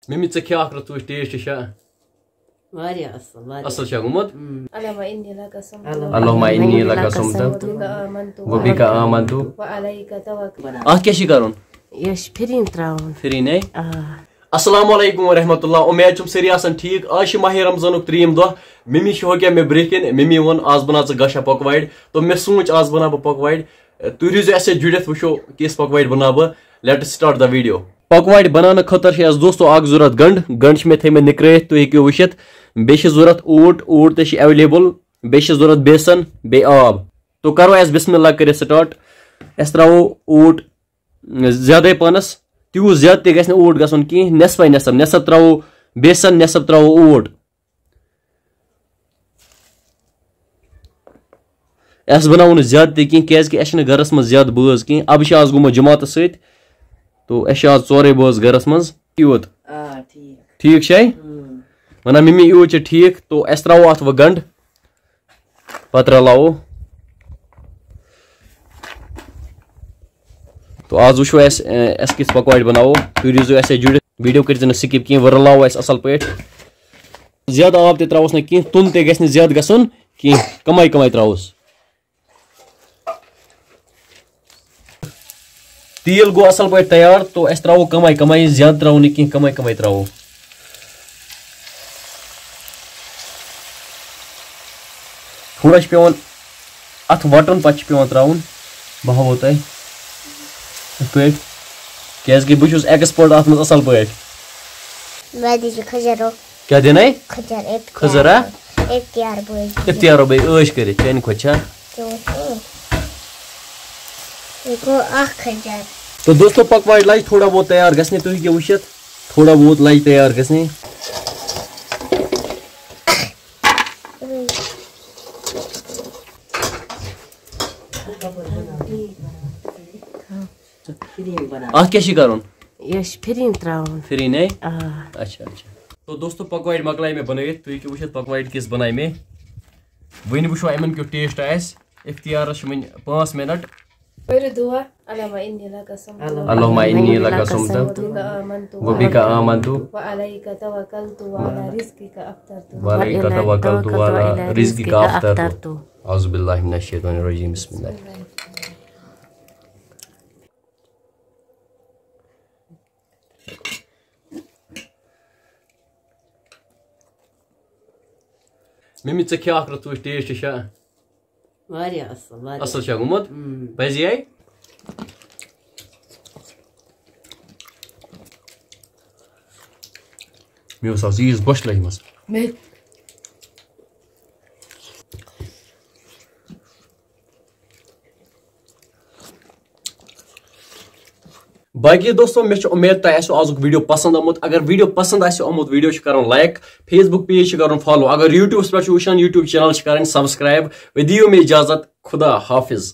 Mimi ژٕ کھےٚ اکھ رَژھ وٕچھ ٹیسٹ چھا واریاہ اصل چھا گوٚمُت اللهم إني لك صمت اللهم إني لك صمت وبك آمنت وعليك توكلت اتھ کیٛاہ چھِ کرُن یہ چھ پھرین تراون پھرینٕے السلام علیکم ورحمۃ اللہ امید چھُم سٲری آسان ٹھیٖک آز چھِ ماہِ رمضانُک 3 دۄہ ممی چھِ ہوکیٛاہ مےٚ برٛونٛہہ کِنۍ ممی ووٚن آز بنا ژٕ گاشا پۄکوارِ تہٕ مےٚ سوٗنٛچ آز بنا بہٕ پۄکوارِ تُہۍ روٗزِو اَسہِ سۭتۍ جُڑِتھ وٕچھو کِژھ پۄکوارِ بنا بہٕ لیٹس سٹارٹ د ویٖڈیو پۄکوارِ بناونہٕ خٲطرٕ چھِ اَسہِ دوستو اکھ ضوٚرتھ گنٛڈ چھِ مےٚ تھٲیمٕتۍ نِکرٲیِتھ تُہۍ ہیٚکِو وٕچھِتھ بیٚیہِ چھِ ضوٚرتھ اوٗٹ تہِ چھِ ایویلیبل بیٚیہِ چھِ ضوٚرتھ بیسن بیٚیہِ آب تو کرو اَسہِ بسم اللہ کٔرِتھ سٹارٹ أسۍ تراوو اوٗٹ زیادَے پہنس تیوٗت زیادٕ تہِ گژھِ نہٕ اوٗٹ گژھُن کینٛہہ نٮ۪صفے نٮ۪صف تراوو بیسن نٮ۪صف تراوو اوٗٹ اَسہِ بناوو نہٕ زیادٕ تہِ کینٛہہ کیازکہِ اَسہِ چھِنہٕ گرس منٛز زیادٕ بٲژ کینٛہہ ابہٕ چھِ آز گوٚمُت جماعتس سۭتۍ تو اَسہِ چھِ آز 4 بٲژ گرس منٛز یوٗت ٹھیٖک چھا ونان ممی یوٗت چھِ ٹھیٖک تو أسۍ تراوو اتھ وۄنۍ گنٛڈ پتہٕ رلاوو تو آز وٕچھو أسۍ کِژھ پکوارِ بناوو تُہۍ روٗزِو اَسہِ سۭتۍ جُڑِتھ ویٖڈیو کٔرۍزِ نہٕ سِکِپ کینٛہہ وۄنۍ رلاوو أسۍ اصل پٲٹھۍ زیادٕ آب تہِ تراووس نہٕ کینٛہہ توٚن تہِ گژھِ نہٕ زیادٕ گژھُن کینٛہہ کمے تراووس تیٖل گوٚو اصل پٲٹھۍ تیار تو أسۍ تراوو کمے زیادٕ تراوو نہٕ کینٛہہ کمے تراوو تھوڑا چھُ پیوان اتھ وٹُن پتہٕ چھُ پیوان تراوُن بہٕ ہاوو تۄہہِ یِتھ پٲٹھۍ کیازکہِ بہٕ چھُس ایکسپٲرٹ اتھ منٛز اصل پٲٹھۍ کیٛاہ دِنَے کھٔزٕر افتیارو بٲے عٲش کٔرِتھ چانہِ کھۄتہٕ چھا تو دوستو پکوارِ لجہِ تھوڑا بہت تیار گژھنہِ تُہۍ ہیٚکِو وٕچھِتھ تھوڑا بہت لجہِ تیار گژھنہِ اتھ کیٛاہ چھِ کرُن یہ چھ پھرین تراون پھرینٕے اچھا تو دوستو پکوارِ مۄکلایہِ مےٚ بنٲیِتھ تُہۍ ہیٚکِو وٕچھِتھ پکوارِ کِژھ بنایہِ مےٚ وۄنۍ وٕچھو یِمن کیُتھ ٹیسٹ آسہِ افتیارس چھِ وۄنۍ 5 مِنٹ غير دعاء اللهم إني لك صمت اللهم إني لك صمت وبك آمنت وعليك توكلت وعلى رزقك أفطرت وعلى رزقك أفطرت أعوذ بالله من الشيطان الرجيم بسم الله ممی ژٕ کھےٚ اکھ رَژھ وٕچھ ٹیسٹ چھا واریاہ اصل چھا گوٚمُت پزی مےٚ اوس آز ییٖژ بۄچھِ لٔجمٕژ باقی دوستو مےٚ چھِ اُمید تۄہہِ آسیو آزُک ویٖڈیو پسنٛد آمُت اگر ویٖڈیو پسنٛد آسیو آمُت ویٖڈیو چھُ کرُن لایک فیس بُک پیج چھُ کرُن فالو اگر یوٗٹیوٗبس پٮ۪ٹھ چھُ وٕچھان یوٗٹیوٗب چینل چھِ کرٕنۍ سبسکرایب وۄنۍ دِیِو مےٚ اِجازت خدا حافظ